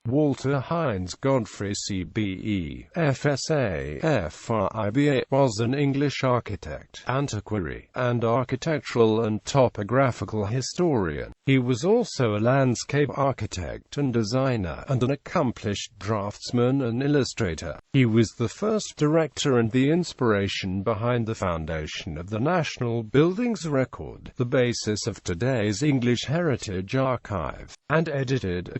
Walter Hindes Godfrey CBE, FSA, FRIBA, was an English architect, antiquary, and architectural and topographical historian. He was also a landscape architect and designer, and an accomplished draftsman and illustrator. He was the first director and the inspiration behind the foundation of the National Buildings Record, the basis of today's English Heritage Archive, and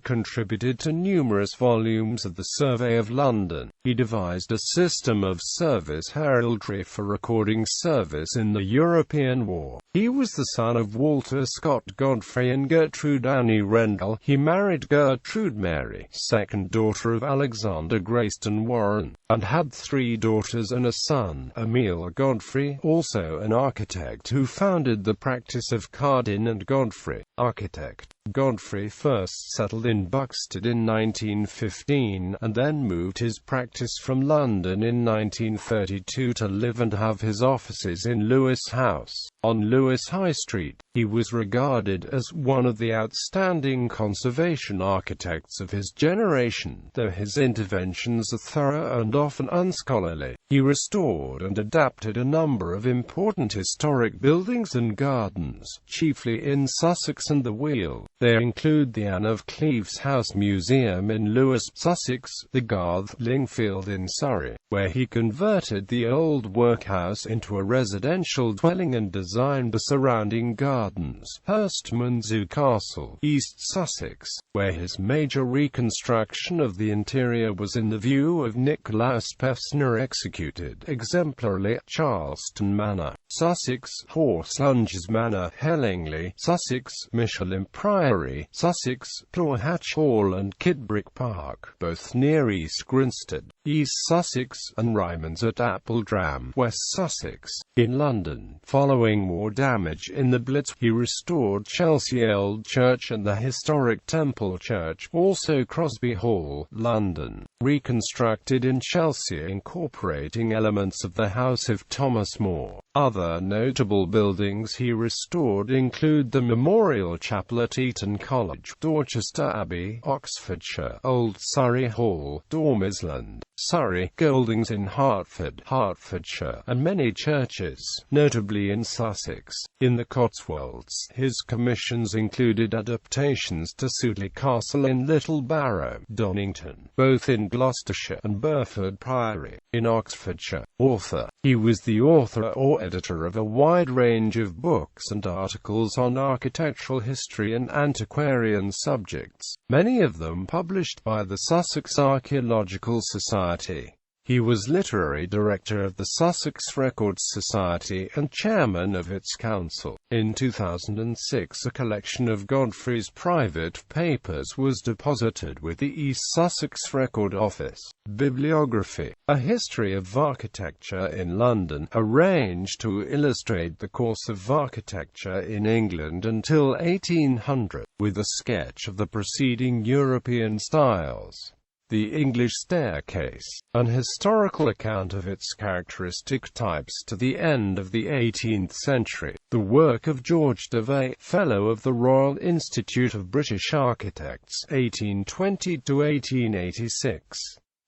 contributed to numerous volumes of the Survey of London. He devised a system of service heraldry for recording service in the European War. He was the son of Walter Scott Godfrey and Gertrude Annie Rendell. He married Gertrude Mary, second daughter of Alexander Grayston Warren, and had 3 daughters and a son, Emile Godfrey, also an architect who founded the practice of Cardin and Godfrey, architect. Godfrey first settled in Buxted in 1915, and then moved his practice from London in 1932 to live and have his offices in Lewes House, on Lewes High Street. He was regarded as one of the outstanding conservation architects of his generation, though his interventions are thorough and often unscholarly. He restored and adapted a number of important historic buildings and gardens, chiefly in Sussex and the Weald. They include the Anne of Cleves House Museum in Lewes, Sussex, the Garth Lingfield in Surrey, where he converted the old workhouse into a residential dwelling and designed the surrounding gardens, Hurstmonceux Castle, East Sussex, where his major reconstruction of the interior was in the view of Nicolaus Pevsner, executed exemplarily at Charleston Manor, Sussex, Horselunges Manor, Hellingley, Sussex, Michelin Priory, Sussex, Clawhatch Hall and Kidbrick Park, both near East Grinstead, East Sussex, and Ryman's at Appledram, West Sussex. In London, following war damage in the Blitz, he restored Chelsea Old Church and the historic Temple Church, also Crosby Hall, London, reconstructed in Chelsea incorporating elements of the House of Thomas More. Other notable buildings he restored include the Memorial Chapel at Eton College, Dorchester Abbey, Oxfordshire, Old Surrey Hall, Dormisland, Surrey, Goldings in Hertford, Hertfordshire, and many churches, notably in Sussex. In the Cotswolds, his commissions included adaptations to Sudeley Castle in Little Barrow, Donington, both in Gloucestershire, and Burford Priory, in Oxfordshire. Author. He was the author or editor of a wide range of books and articles on architectural history and antiquarian subjects, many of them published by the Sussex Archaeological Society. He was literary director of the Sussex Records Society and chairman of its council. In 2006, a collection of Godfrey's private papers was deposited with the East Sussex Record Office. Bibliography. A History of Architecture in London, arranged to illustrate the course of architecture in England until 1800, with a sketch of the preceding European styles. The English Staircase, an historical account of its characteristic types to the end of the 18th century, the work of George Devey, Fellow of the Royal Institute of British Architects, 1820 to 1886.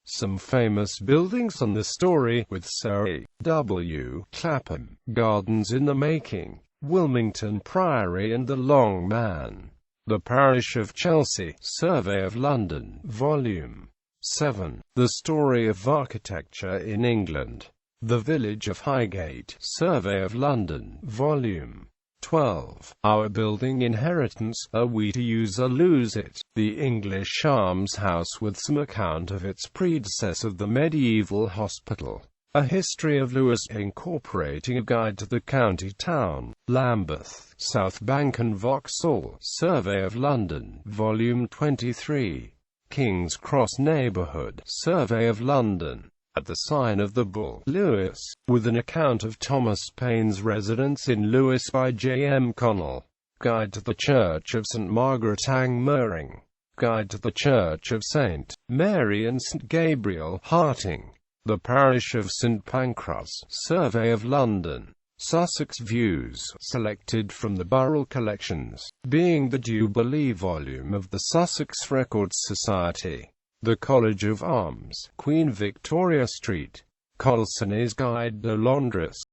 Some famous buildings on the story, with Surrey, W. Clapham, Gardens in the Making, Wilmington Priory and the Long Man. The Parish of Chelsea, Survey of London, Volume 7. The Story of Architecture in England. The Village of Highgate, Survey of London, Volume 12. Our Building Inheritance, Are We to Use or Lose It? The English Almshouse with some account of its predecessor, the medieval hospital. A History of Lewes, incorporating a guide to the county town, Lambeth, South Bank and Vauxhall, Survey of London, Volume 23. King's Cross Neighbourhood, Survey of London. At the Sign of the Bull, Lewes, with an account of Thomas Paine's residence in Lewes by J. M. Connell. Guide to the Church of St. Margaret Angmering. Guide to the Church of St. Mary and St. Gabriel, Harting. The Parish of St. Pancras, Survey of London. Sussex Views, selected from the Burrell collections, being the Jubilee volume of the Sussex Records Society. The College of Arms, Queen Victoria Street. Colson's Guide de Londres.